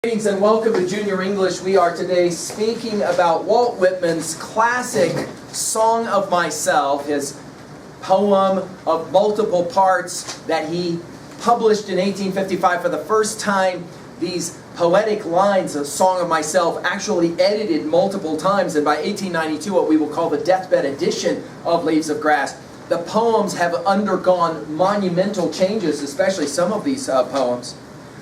Greetings and welcome to Junior English. We are today speaking about Walt Whitman's classic Song of Myself, his poem of multiple parts that he published in 1855 for the first time. These poetic lines of Song of Myself actually edited multiple times, and by 1892 what we will call the deathbed edition of Leaves of Grass. The poems have undergone monumental changes, especially some of these poems.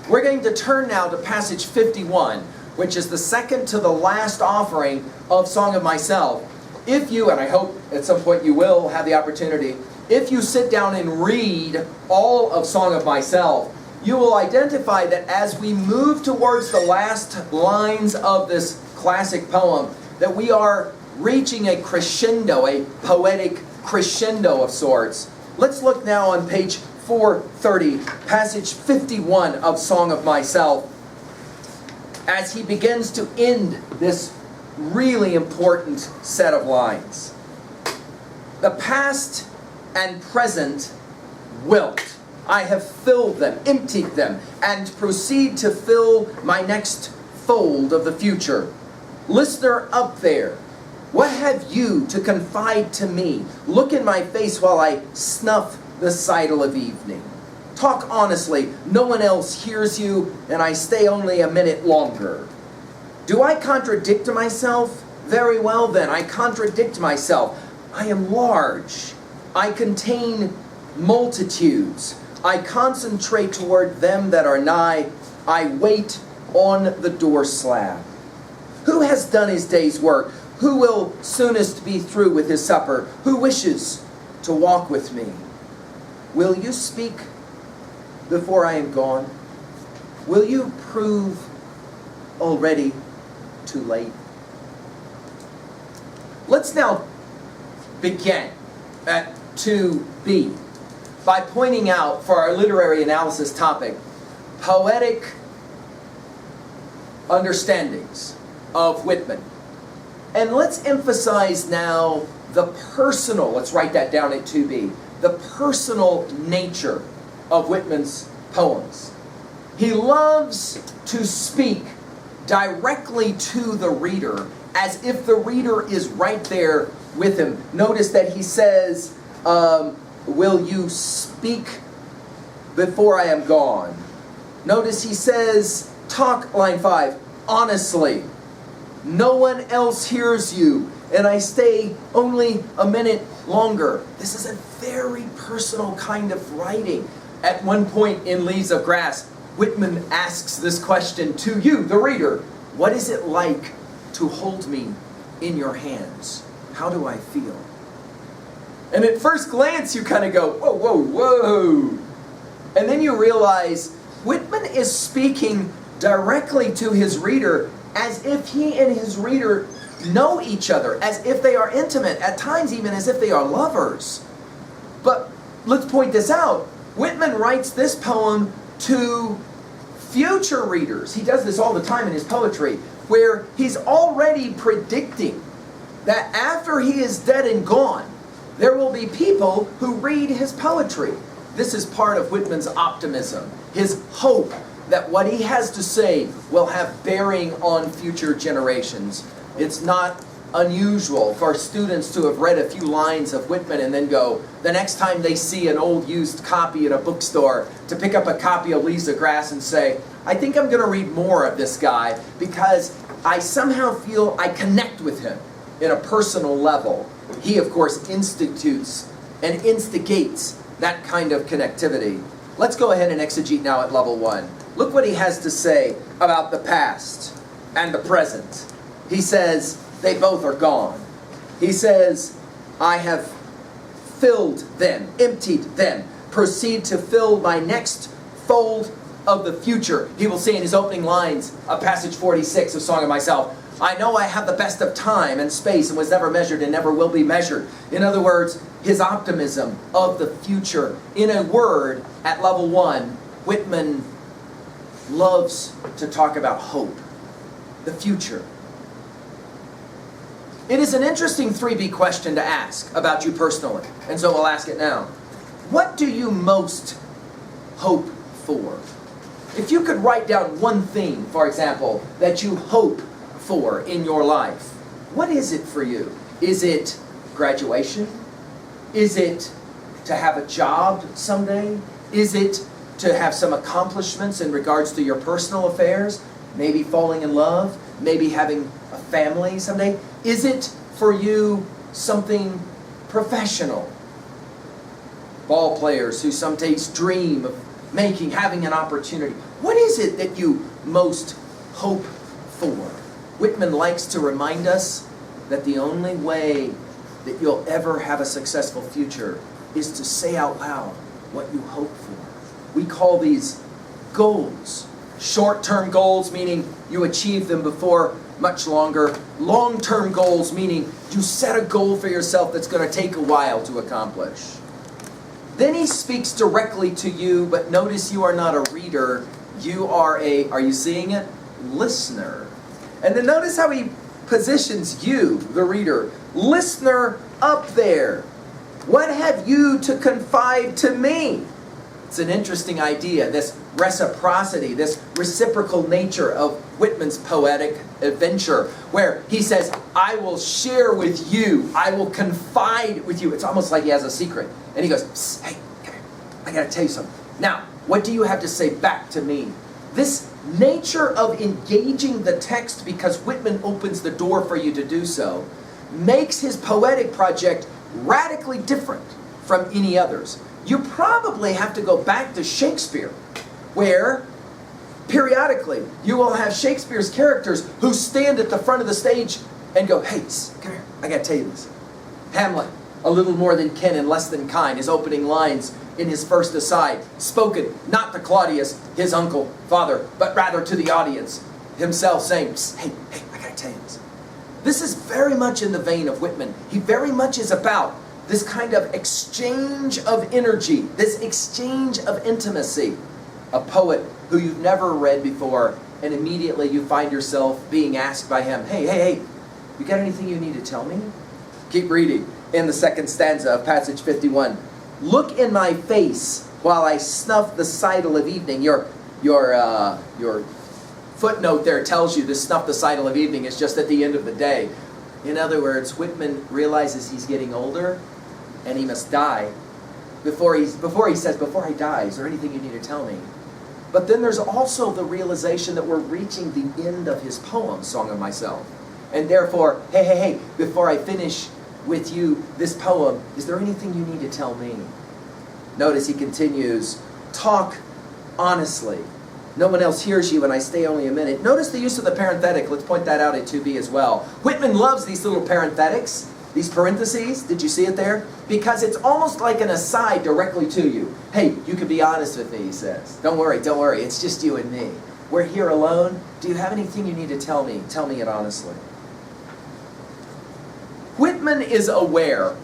We're going to turn now to passage 51, which is the second to the last offering of Song of Myself. If you, and I hope at some point you will have the opportunity, if you sit down and read all of Song of Myself, you will identify that as we move towards the last lines of this classic poem, that we are reaching a crescendo, a poetic crescendo of sorts. Let's look now on page 430, passage 51 of Song of Myself, as he begins to end this really important set of lines. The past and present wilt. I have filled them, emptied them, and proceed to fill my next fold of the future. Listener up there, what have you to confide to me? Look in my face while I snuff the sidle of evening. Talk honestly, no one else hears you, and I stay only a minute longer. Do I contradict myself? Very well then, I contradict myself. I am large. I contain multitudes. I concentrate toward them that are nigh. I wait on the door slab. Who has done his day's work? Who will soonest be through with his supper? Who wishes to walk with me? Will you speak before I am gone? Will you prove already too late? Let's now begin at 2b by pointing out for our literary analysis topic, poetic understandings of Whitman. And let's emphasize now the personal, let's write that down at 2b, the personal nature of Whitman's poems. He loves to speak directly to the reader as if the reader is right there with him. Notice that he says, will you speak before I am gone? Notice he says, talk, line 5, honestly. No one else hears you, and I stay only a minute longer. This is a very personal kind of writing. At one point in Leaves of Grass, Whitman asks this question to you, the reader. What is it like to hold me in your hands? How do I feel? And at first glance, you kind of go, whoa, whoa, whoa. And then you realize Whitman is speaking directly to his reader as if he and his reader know each other, as if they are intimate, at times even as if they are lovers. But let's point this out. Whitman writes this poem to future readers. He does this all the time in his poetry, where he's already predicting that after he is dead and gone, there will be people who read his poetry. This is part of Whitman's optimism, his hope that what he has to say will have bearing on future generations. It's not unusual for students to have read a few lines of Whitman and then go, the next time they see an old used copy at a bookstore, to pick up a copy of Leaves of Grass and say, I think I'm going to read more of this guy because I somehow feel I connect with him in a personal level. He, of course, institutes and instigates that kind of connectivity. Let's go ahead and exegete now at level 1. Look what he has to say about the past and the present. He says, they both are gone. He says, I have filled them, emptied them, proceed to fill my next fold of the future. He will say in his opening lines of passage 46 of Song of Myself, I know I have the best of time and space and was never measured and never will be measured. In other words, his optimism of the future. In a word, at level 1, Whitman loves to talk about hope, the future. It is an interesting 3B question to ask about you personally, and so we'll ask it now. What do you most hope for? If you could write down one thing, for example, that you hope for in your life, what is it for you? Is it graduation? Is it to have a job someday? Is it to have some accomplishments in regards to your personal affairs? Maybe falling in love? Maybe having a family someday? Is it for you something professional? Ball players who some days dream of having an opportunity. What is it that you most hope for? Whitman likes to remind us that the only way that you'll ever have a successful future is to say out loud what you hope for. We call these goals. Short-term goals, meaning you achieve them before much longer. Long-term goals, meaning you set a goal for yourself that's going to take a while to accomplish. Then he speaks directly to you, but notice you are not a reader. You are you seeing it? Listener. And then notice how he positions you, the reader. Listener up there. What have you to confide to me? It's an interesting idea, this reciprocity, this reciprocal nature of Whitman's poetic adventure, where he says, I will share with you, I will confide with you. It's almost like he has a secret. And he goes, Psst, hey, come here, I gotta tell you something. Now, what do you have to say back to me? This nature of engaging the text, because Whitman opens the door for you to do so, makes his poetic project radically different from any others. You probably have to go back to Shakespeare, where periodically you will have Shakespeare's characters who stand at the front of the stage and go, hey, come here, I gotta tell you this. Hamlet, a little more than kin and less than kind, his opening lines in his first aside, spoken not to Claudius, his uncle, father, but rather to the audience, himself saying, hey, I gotta tell you this. This is very much in the vein of Whitman. He very much is about this kind of exchange of energy, this exchange of intimacy. A poet who you've never read before, and immediately you find yourself being asked by him, hey, you got anything you need to tell me? Keep reading in the second stanza of passage 51. Look in my face while I snuff the sidle of evening. Your footnote there tells you to snuff the sidle of evening is just at the end of the day. In other words, Whitman realizes he's getting older and he must die. Before he says, before I die, is there anything you need to tell me? But then there's also the realization that we're reaching the end of his poem, Song of Myself. And therefore, hey, before I finish with you this poem, is there anything you need to tell me? Notice he continues, talk honestly. No one else hears you and I stay only a minute. Notice the use of the parenthetic. Let's point that out at 2b as well. Whitman loves these little parenthetics, these parentheses. Did you see it there? Because it's almost like an aside directly to you. Hey, you can be honest with me, he says. Don't worry, it's just you and me. We're here alone. Do you have anything you need to tell me? Tell me it honestly. Whitman is aware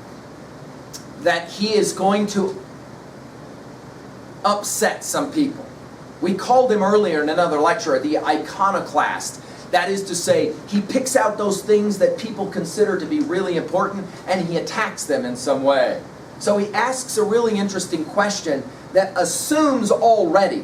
that he is going to upset some people. We called him earlier in another lecture the iconoclast. That is to say, he picks out those things that people consider to be really important and he attacks them in some way. So he asks a really interesting question that assumes already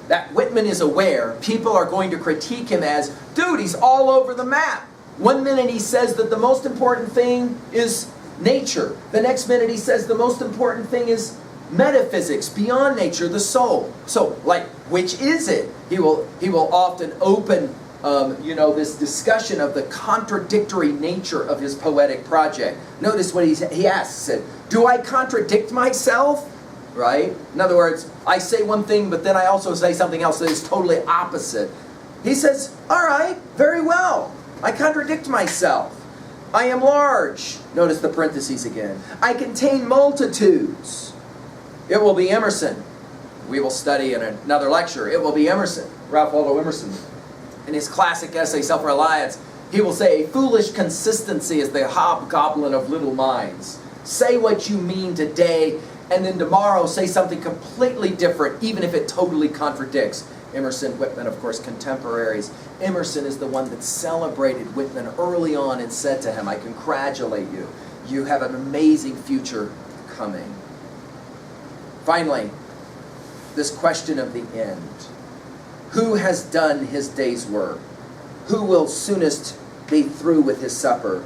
that Whitman is aware people are going to critique him as, dude, he's all over the map. One minute he says that the most important thing is nature. The next minute he says the most important thing is metaphysics, beyond nature, the soul. So, which is it? He will often open, this discussion of the contradictory nature of his poetic project. Notice what he asks it. Do I contradict myself? Right? In other words, I say one thing, but then I also say something else that is totally opposite. He says, all right, very well. I contradict myself. I am large. Notice the parentheses again. I contain multitudes. It will be Emerson. We will study in another lecture. It will be Emerson, Ralph Waldo Emerson. In his classic essay, Self-Reliance, he will say, a foolish consistency is the hobgoblin of little minds. Say what you mean today, and then tomorrow say something completely different, even if it totally contradicts. Emerson, Whitman, of course, contemporaries. Emerson is the one that celebrated Whitman early on and said to him, I congratulate you. You have an amazing future coming. Finally, this question of the end. Who has done his day's work? Who will soonest be through with his supper?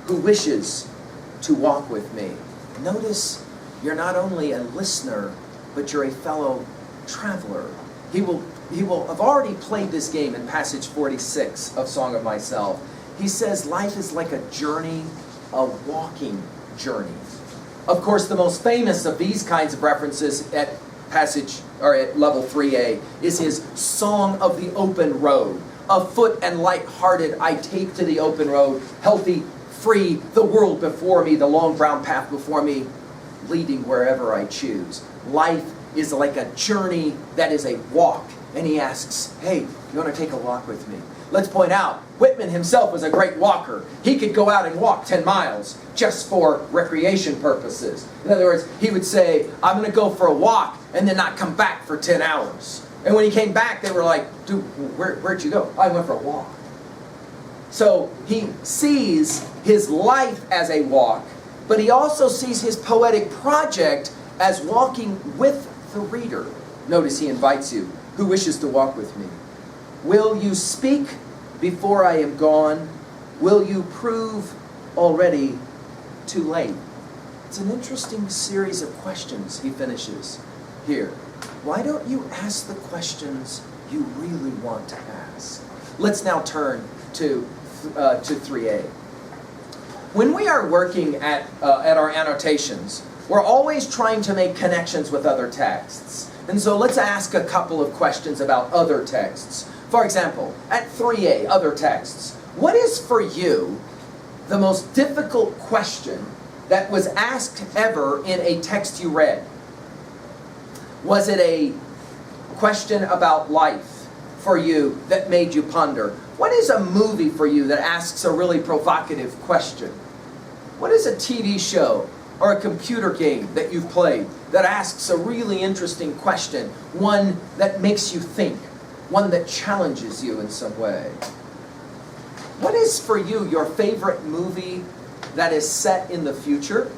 Who wishes to walk with me? Notice you're not only a listener, but you're a fellow traveler. He will have already played this game in passage 46 of Song of Myself. He says life is like a journey, a walking journey. Of course, the most famous of these kinds of references at passage or at level 3A is his Song of the Open Road. Afoot and light-hearted, I take to the open road, healthy, free, the world before me, the long brown path before me, leading wherever I choose. Life is like a journey that is a walk. And he asks, hey, you want to take a walk with me? Let's point out, Whitman himself was a great walker. He could go out and walk 10 miles just for recreation purposes. In other words, he would say, I'm going to go for a walk and then not come back for 10 hours. And when he came back, they were like, dude, where'd you go? I went for a walk. So he sees his life as a walk, but he also sees his poetic project as walking with the reader. Notice he invites you. Who wishes to walk with me? Will you speak before I am gone? Will you prove already too late? It's an interesting series of questions he finishes here. Why don't you ask the questions you really want to ask? Let's now turn to 3A. When we are working at our annotations, we're always trying to make connections with other texts. And so let's ask a couple of questions about other texts. For example, at 3A, other texts, what is for you the most difficult question that was asked ever in a text you read? Was it a question about life for you that made you ponder? What is a movie for you that asks a really provocative question? What is a TV show or a computer game that you've played that asks a really interesting question, one that makes you think, one that challenges you in some way? What is for you your favorite movie that is set in the future?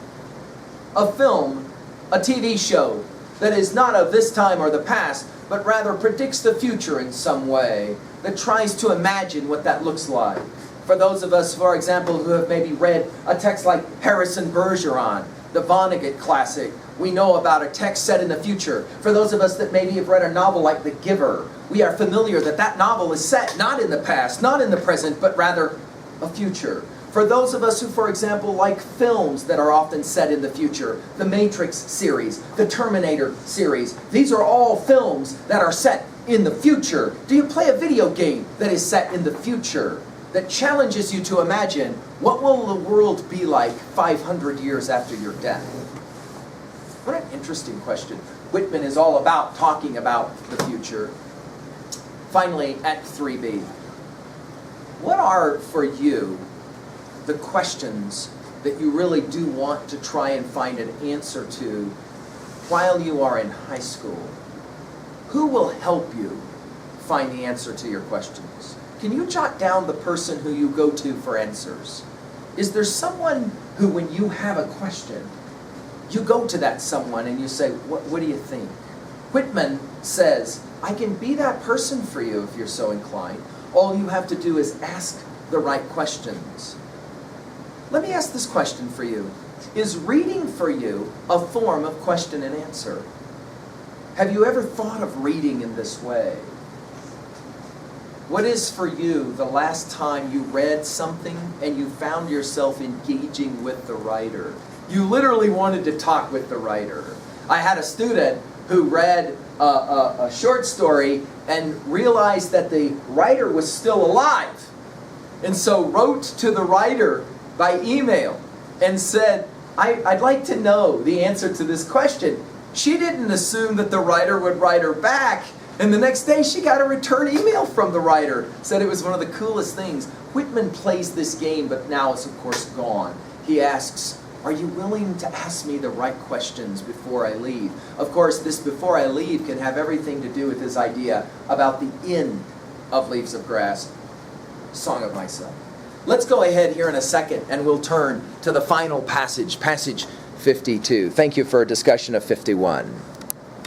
A film, a TV show that is not of this time or the past, but rather predicts the future in some way, that tries to imagine what that looks like. For those of us, for example, who have maybe read a text like Harrison Bergeron, the Vonnegut classic, we know about a text set in the future. For those of us that maybe have read a novel like The Giver, we are familiar that that novel is set not in the past, not in the present, but rather a future. For those of us who, for example, like films that are often set in the future, the Matrix series, the Terminator series, these are all films that are set in the future. Do you play a video game that is set in the future, that challenges you to imagine what will the world be like 500 years after your death? What an interesting question. Whitman is all about talking about the future. Finally, at 3B, what are for you the questions that you really do want to try and find an answer to while you are in high school? Who will help you find the answer to your questions? Can you jot down the person who you go to for answers? Is there someone who, when you have a question, you go to that someone and you say, what do you think? Whitman says, I can be that person for you if you're so inclined. All you have to do is ask the right questions. Let me ask this question for you. Is reading for you a form of question and answer? Have you ever thought of reading in this way? What is for you the last time you read something and you found yourself engaging with the writer? You literally wanted to talk with the writer. I had a student who read a short story and realized that the writer was still alive. And so wrote to the writer by email and said, I'd like to know the answer to this question. She didn't assume that the writer would write her back. And the next day she got a return email from the writer. Said it was one of the coolest things. Whitman plays this game, but now it's of course gone. He asks, are you willing to ask me the right questions before I leave? Of course, this before I leave can have everything to do with his idea about the end of Leaves of Grass, Song of Myself. Let's go ahead here in a second and we'll turn to the final passage, passage 52. Thank you for a discussion of 51.